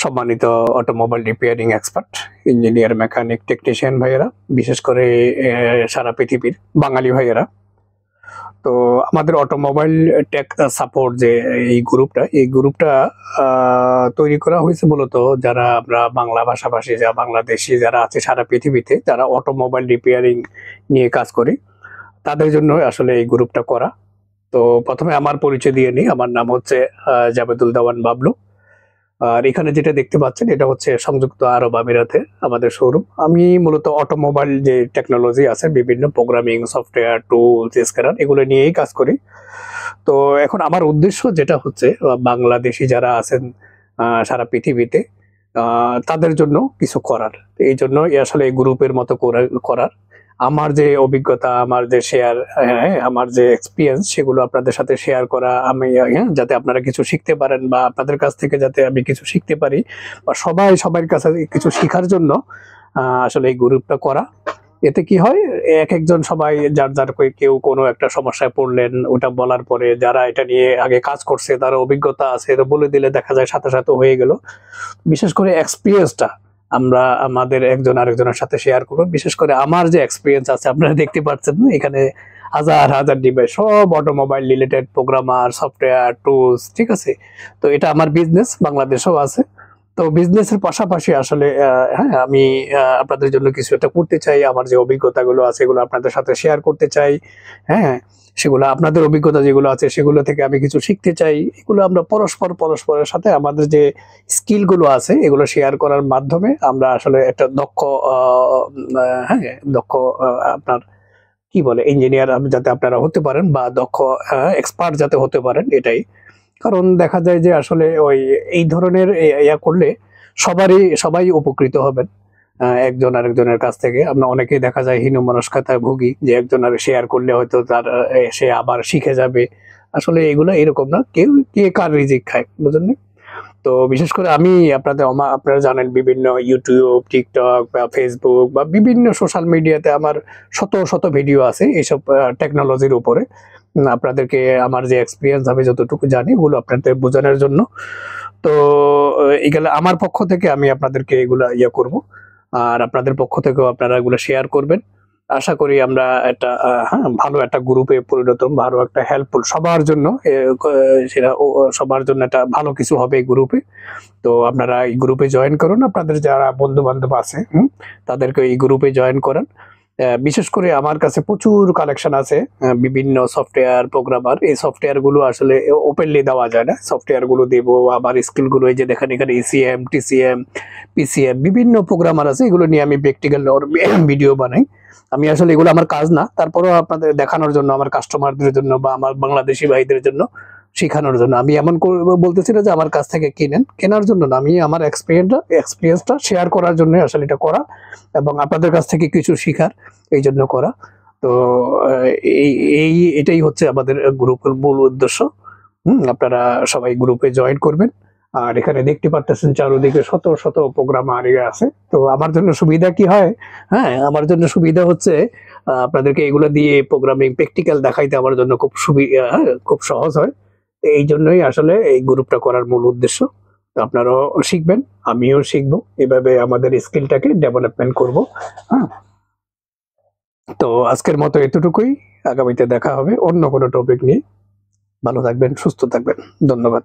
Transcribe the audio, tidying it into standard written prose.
সম্মানিত automobile repairing expert, engineer, mechanic, technician ভাইয়েরা, বিশেষ করে সারা পৃথিবীর বাঙালি ভাইয়েরা। তো আমাদের অটোমোবাইল টেক সাপোর্ট যে এই গ্রুপটা তৈরি করা হয়েছে মূলত যারা আমরা বাংলা ভাষাভাষী, যা বাংলাদেশি যারা আছে সারা পৃথিবীতে, যারা অটোমোবাইল রিপেয়ারিং নিয়ে কাজ করি, তাদের জন্য আসলে এই গ্রুপটা করা। তো প্রথমে আমার পরিচয় দিয়ে নিই। আমার নাম হচ্ছে জাবেদুল দেওয়ান বাবলু। আর এখানে যেটা দেখতে পাচ্ছেন এটা হচ্ছে সংযুক্ত আরব আমিরাতে আমাদের শোরুম। আমি মূলত অটোমোবাইল যে টেকনোলজি আছে, বিভিন্ন প্রোগ্রামিং, সফটওয়্যার, টুলস, স্ক্যানার, এগুলো নিয়েই কাজ করি। তো এখন আমার উদ্দেশ্য যেটা হচ্ছে বাংলাদেশি যারা আছেন সারা পৃথিবীতে, তাদের জন্য কিছু করার। এই জন্য আসলে এই গ্রুপের মতো করার আমার যে অভিজ্ঞতা, আমার যে শেয়ার, আমার যে এক্সপিরিয়েন্স, সেগুলো আপনাদের সাথে শেয়ার করা। আমি যাতে আপনারা কিছু শিখতে পারেন, বা আপনাদের কাছ থেকে যাতে আমি কিছু শিখতে পারি, বা সবার কাছে কিছু শেখার জন্য আসলে এই গ্রুপটা করা। এতে কি হয়, এক একজন সবাই যার কেউ কোনো একটা সমস্যায় পড়লেন, ওটা বলার পরে যারা এটা নিয়ে আগে কাজ করছে, তার অভিজ্ঞতা আছে, এটা বলে দিলে দেখা যায় সাথে সাথে হয়ে গেল। বিশেষ করে এক্সপিরিয়েন্সটা আমরা আমাদের একজন আরেকজনের সাথে শেয়ার করব। বিশেষ করে আমার যে এক্সপিরিয়েন্স আছে, আপনারা দেখতে পাচ্ছেন এখানে হাজার হাজার ডিভাইস, সব automobile related, programmer, software, tools, ঠিক আছে। তো এটা আমার বিজনেস, বাংলাদেশেও আছে। তো বিজনেসের পাশাপাশি আসলে আমি আপনাদের জন্য কিছু একটা করতে চাই। আমার যে অভিজ্ঞতাগুলো আছে এগুলো আপনাদের সাথে শেয়ার করতে চাই। হ্যাঁ, সেগুলো আপনাদের অভিজ্ঞতা যেগুলো আছে সেগুলো থেকে আমি কিছু শিখতে চাই। এগুলো আমরা পরস্পরের সাথে আমাদের যে স্কিলগুলো আছে এগুলো শেয়ার করার মাধ্যমে আমরা আসলে একটা দক্ষ আপনার কি বলে ইঞ্জিনিয়ার যাতে আপনারা হতে পারেন, বা দক্ষ এক্সপার্ট যাতে হতে পারেন, এটাই। কারণ দেখা যায় যে আসলে এই ধরনের ইয়া করলে সবাই উপকৃত হবেন একজন আরেকজনের কাছ থেকে। আমরা অনেকেই দেখা যায় হীনমনস্কতায় ভুগি, যে একজন আর শেয়ার করলে হয়তো তার সে আবার শিখে যাবে। আসলে এগুলো এরকম না, কে কার রিজিক খায়, বুঝলেন? তো বিশেষ করে আমি আপনারা জানেন বিভিন্ন ইউটিউব, টিকটক বা ফেসবুক বা বিভিন্ন সোশ্যাল মিডিয়াতে আমার শত শত ভিডিও আছে এইসব টেকনোলজির উপরে। আপনাদেরকে আমার যে এক্সপিরিয়েন্স, আমি যতটুকু জানি ওগুলো আপনাদের বোঝানোর জন্য। তো এগুলো আমার পক্ষ থেকে আমি আপনাদেরকে এগুলা করব, আর আপনাদের পক্ষ থেকেও আপনারা এগুলো শেয়ার করবেন। আশা করি আমরা একটা ভালো একটা গ্রুপে পরিণত, ভালো একটা হেল্পফুল সবার জন্য, সেটা সবার জন্য একটা ভালো কিছু হবে এই গ্রুপে। তো আপনারা এই গ্রুপে জয়েন করুন, আপনাদের যারা বন্ধু বান্ধব আছে তাদেরকে এই গ্রুপে জয়েন করান। বিশেষ করে আমার কাছে প্রচুর কালেকশন আছে বিভিন্ন সফটওয়্যার, প্রোগ্রামার। এই সফটওয়্যার গুলো আসলে ওপেনলি দেওয়া যায় না, সফটওয়্যার গুলো দেবো। আবার স্কিল গুলো এই যে দেখেন এখানে ECM, TCM, PCM, বিভিন্ন প্রোগ্রামার আছে, এগুলো নিয়ে আমি প্র্যাকটিক্যাল ভিডিও বানাই। আমি আসলে এগুলো আমার কাজ না, তারপরেও আপনাদের দেখানোর জন্য, আমার কাস্টমারদের জন্য বা আমার বাংলাদেশি ভাইদের জন্য শেখানোর জন্য। আমি এমন বলতেছি না যে আমার কাছ থেকে কেনার জন্য না, আমি আমার এক্সপিরিয়েন্সটা শেয়ার করার জন্য আসলে এটা করা, এবং আপনাদের কাছ থেকে কিছু শেখার এই জন্য করা। তো এটাই হচ্ছে আমাদের গ্রুপের মূল উদ্দেশ্য। আপনারা সবাই গ্রুপে জয়েন করবেন। আর এখানে দেখতে পাচ্ছেন চারদিকে শত শত প্রোগ্রামার আছে। তো আমার জন্য সুবিধা কি হয়, আমার জন্য সুবিধা হচ্ছে আপনাদেরকে এগুলো দিয়ে প্রোগ্রামিং প্র্যাকটিক্যাল দেখাইতে আমার জন্য খুব সহজ হয়। এই জন্যই আসলে এই গ্রুপটা করার মূল উদ্দেশ্য। তো আপনারাও শিখবেন, আমিও শিখবো, এভাবে আমাদের স্কিলটাকে ডেভেলপমেন্ট করব। তো আজকের মতো এতটুকুই। আগামীতে দেখা হবে অন্য কোনো টপিক নিয়ে। ভালো থাকবেন, সুস্থ থাকবেন। ধন্যবাদ।